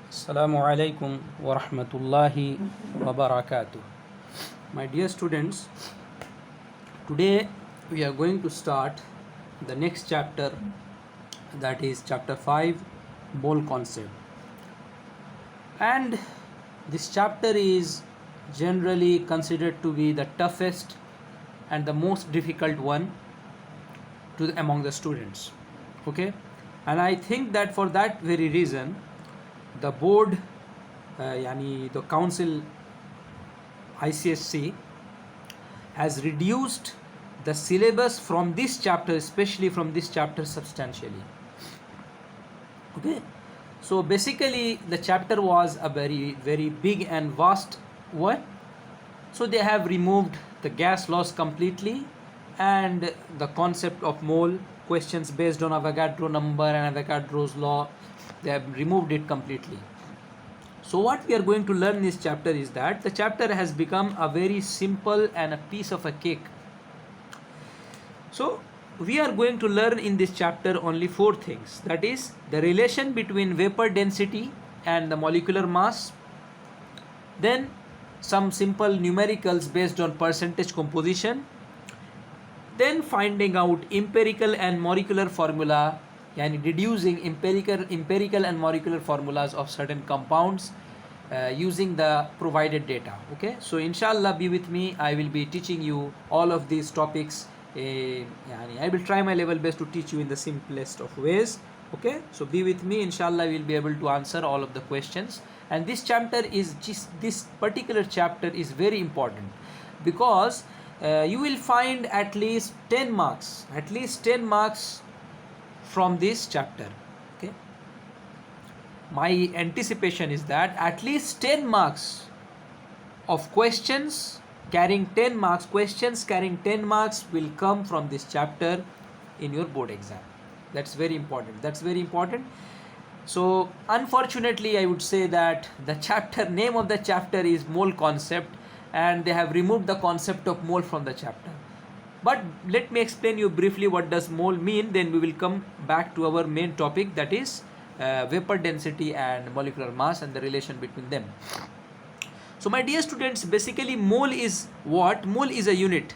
Assalamu alaikum wa rahmatullahi wa barakatuh. My dear students, today we are going to start the next chapter, that is chapter 5, mole concept. And this chapter is generally considered to be the toughest and the most difficult one among the students. Okay, and I think that for that very reason the board the council ICSC has reduced the syllabus from this chapter, especially from this chapter, substantially. Okay, so basically the chapter was a very big and vast one, so they have removed the gas laws completely and the concept of mole questions based on Avogadro number and Avogadro's law, they have removed it completely. So what we are going to learn in this chapter is that the chapter has become a very simple and a piece of a cake. So we are going to learn in this chapter only 4 things, that is the relation between vapor density and the molecular mass, then some simple numericals based on percentage composition, then finding out empirical and molecular formula, yani deducing empirical and molecular formulas of certain compounds using the provided data. Okay, so inshallah be with me, I will be teaching you all of these topics. I will try my level best to teach you in the simplest of ways. Okay, so be with me, inshallah we will be able to answer all of the questions. And this particular chapter is very important because you will find at least 10 marks from this chapter. Okay, my anticipation is that at least 10 marks of questions carrying 10 marks will come from this chapter in your board exam. That's very important. So unfortunately I would say that the name of the chapter is mole concept, and they have removed the concept of mole from the chapter. But let me explain you briefly what does mole mean, then we will come back to our main topic, that is vapor density and molecular mass and the relation between them. So my dear students, basically mole is what? Mole is a unit,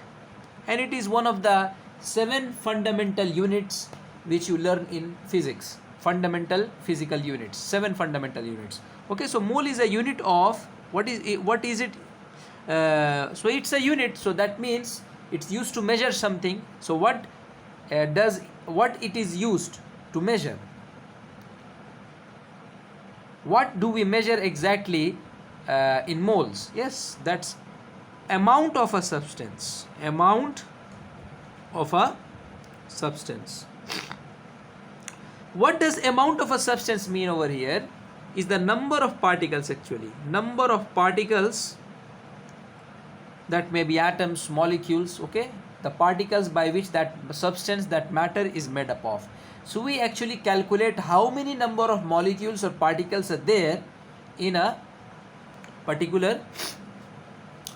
and it is one of the 7 fundamental units which you learn in physics. Fundamental physical units, 7 fundamental units. Okay, so mole is a unit of what is it? So it's a unit, so that means it's used to measure something. So what it is used to measure? What do we measure exactly in moles? Yes, that's amount of a substance. What does amount of a substance mean over here? Is the number of particles, actually. Number of particles, that may be atoms, molecules, okay? The particles by which that substance, that matter is made up of. So we actually calculate how many number of molecules or particles are there in a particular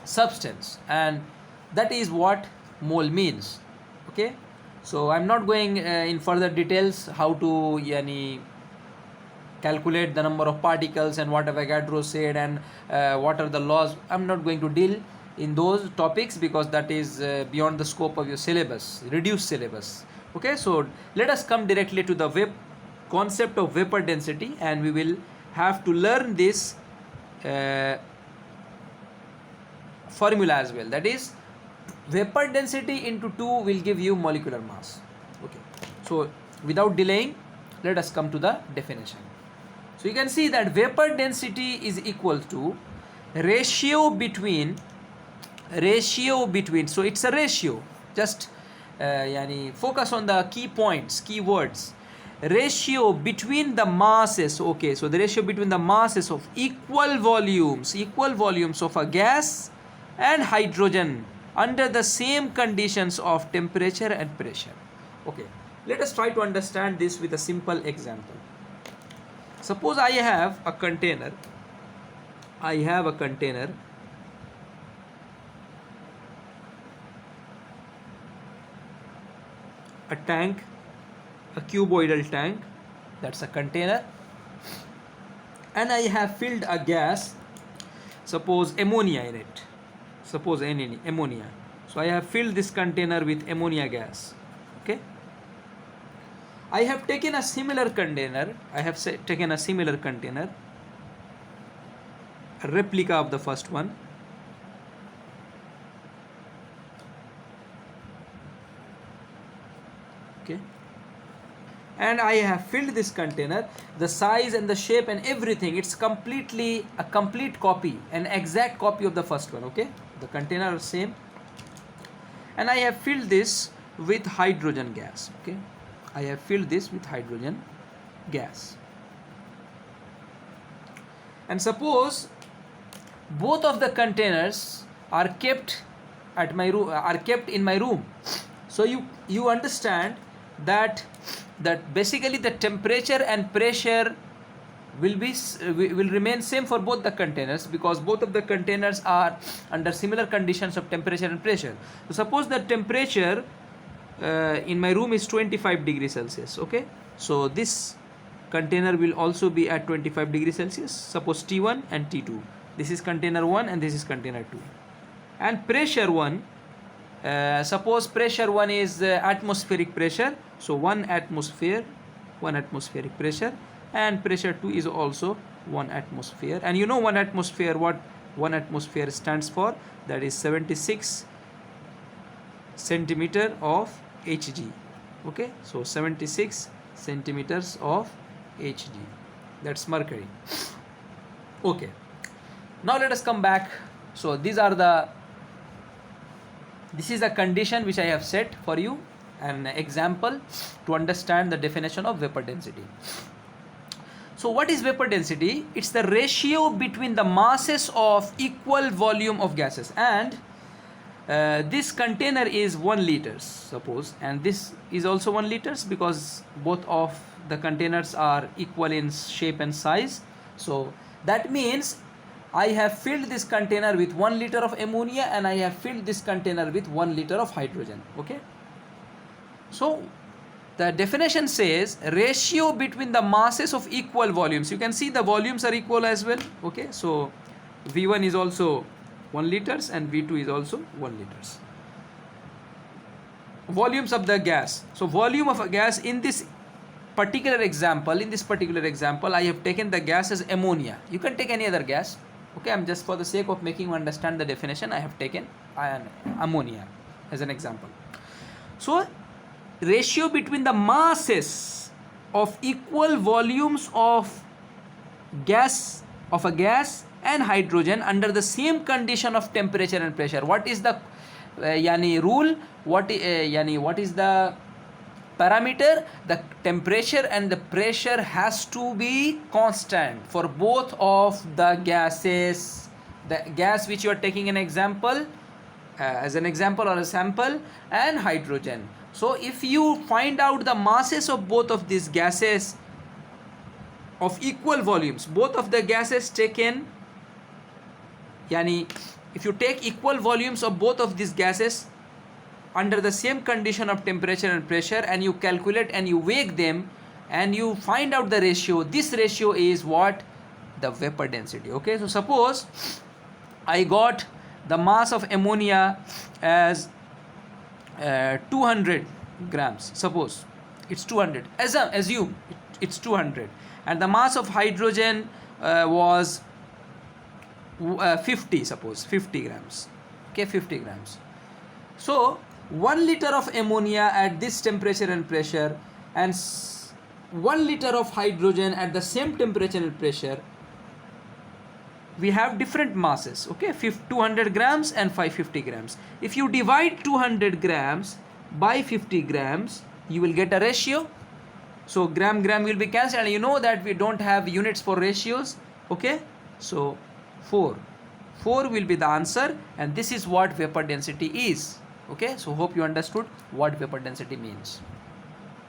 substance, and that is what mole means. Okay, so I'm not going in further details how to calculate the number of particles and what Avogadro said and what are the laws. I'm not going to deal in those topics because that is beyond the scope of your syllabus, reduced syllabus. Okay, so let us come directly to the concept of vapor density, and we will have to learn this formula as well, that is vapor density into 2 will give you molecular mass. Okay, so without delaying, let us come to the definition. So you can see that vapor density is equal to ratio between, so it's a ratio, just focus on the key points, key words. Ratio between the masses. Okay, so the ratio between the masses of equal volumes of a gas and hydrogen under the same conditions of temperature and pressure. Okay, let us try to understand this with a simple example. Suppose I have a container, a tank, a cuboidal tank, that's a container, and I have filled a gas, suppose ammonia in it, suppose any ammonia. So I have filled this container with ammonia gas. Okay, I have taken a similar container, taken a similar container, a replica of the first one. Okay, and I have filled this container, the size and the shape and everything, it's completely a complete copy, an exact copy of the first one. Okay, the container is same, and I have filled this with hydrogen gas. Okay, I have filled this with hydrogen gas, and suppose both of the containers are kept at my room, are kept in my room. So you understand that basically the temperature and pressure will remain same for both the containers, because both of the containers are under similar conditions of temperature and pressure. So suppose the temperature in my room is 25 degrees Celsius. Okay, so this container will also be at 25 degrees Celsius, suppose T1 and T2. This is container 1 and this is container 2. And pressure 1, suppose pressure 1 is atmospheric pressure, so 1 atmosphere, 1 atmospheric pressure, and pressure 2 is also 1 atmosphere. And you know 1 atmosphere, what 1 atmosphere stands for? That is 76 centimeter of Hg. Okay, so 76 centimeters of Hg, that's mercury. Okay, now let us come back. So this is a condition which I have set for you, an example to understand the definition of vapor density. So what is vapor density? It's the ratio between the masses of equal volume of gases, and this container is 1 liters, suppose, and this is also 1 liters because both of the containers are equal in shape and size. So that means I have filled this container with 1 liter of ammonia, and I have filled this container with 1 liter of hydrogen. Okay, so the definition says ratio between the masses of equal volumes. You can see the volumes are equal as well. Okay, so V1 is also 1 liters and V2 is also 1 liters. Volumes of the gas. So volume of a gas in this particular example, I have taken the gas as ammonia. You can take any other gas. Okay, I'm just for the sake of making you understand the definition, I have taken ammonia as an example. So ratio between the masses of equal volumes of gas, of a gas and hydrogen under the same condition of temperature and pressure. What is the rule? What is the parameter? The temperature and the pressure has to be constant for both of the gases. The gas which you are taking an example as an example or a sample, and hydrogen. So if you find out the masses of both of these gases of equal volumes, both of the gases taken, if you take equal volumes of both of these gases under the same condition of temperature and pressure, and you calculate and you weigh them and you find out the ratio, this ratio is what? The vapor density. Okay, so suppose I got the mass of ammonia as 200 grams, suppose it's 200, assume it's 200, and the mass of hydrogen was 50, suppose 50 grams. Okay, 50 grams. So 1 liter of ammonia at this temperature and pressure and 1 liter of hydrogen at the same temperature and pressure, we have different masses. Okay, 200 grams and 550 grams. If you divide 200 grams by 50 grams, you will get a ratio. So gram will be cancelled, and you know that we don't have units for ratios. Okay, so 4 will be the answer, and this is what vapor density is. Okay, so hope you understood what vapor density means.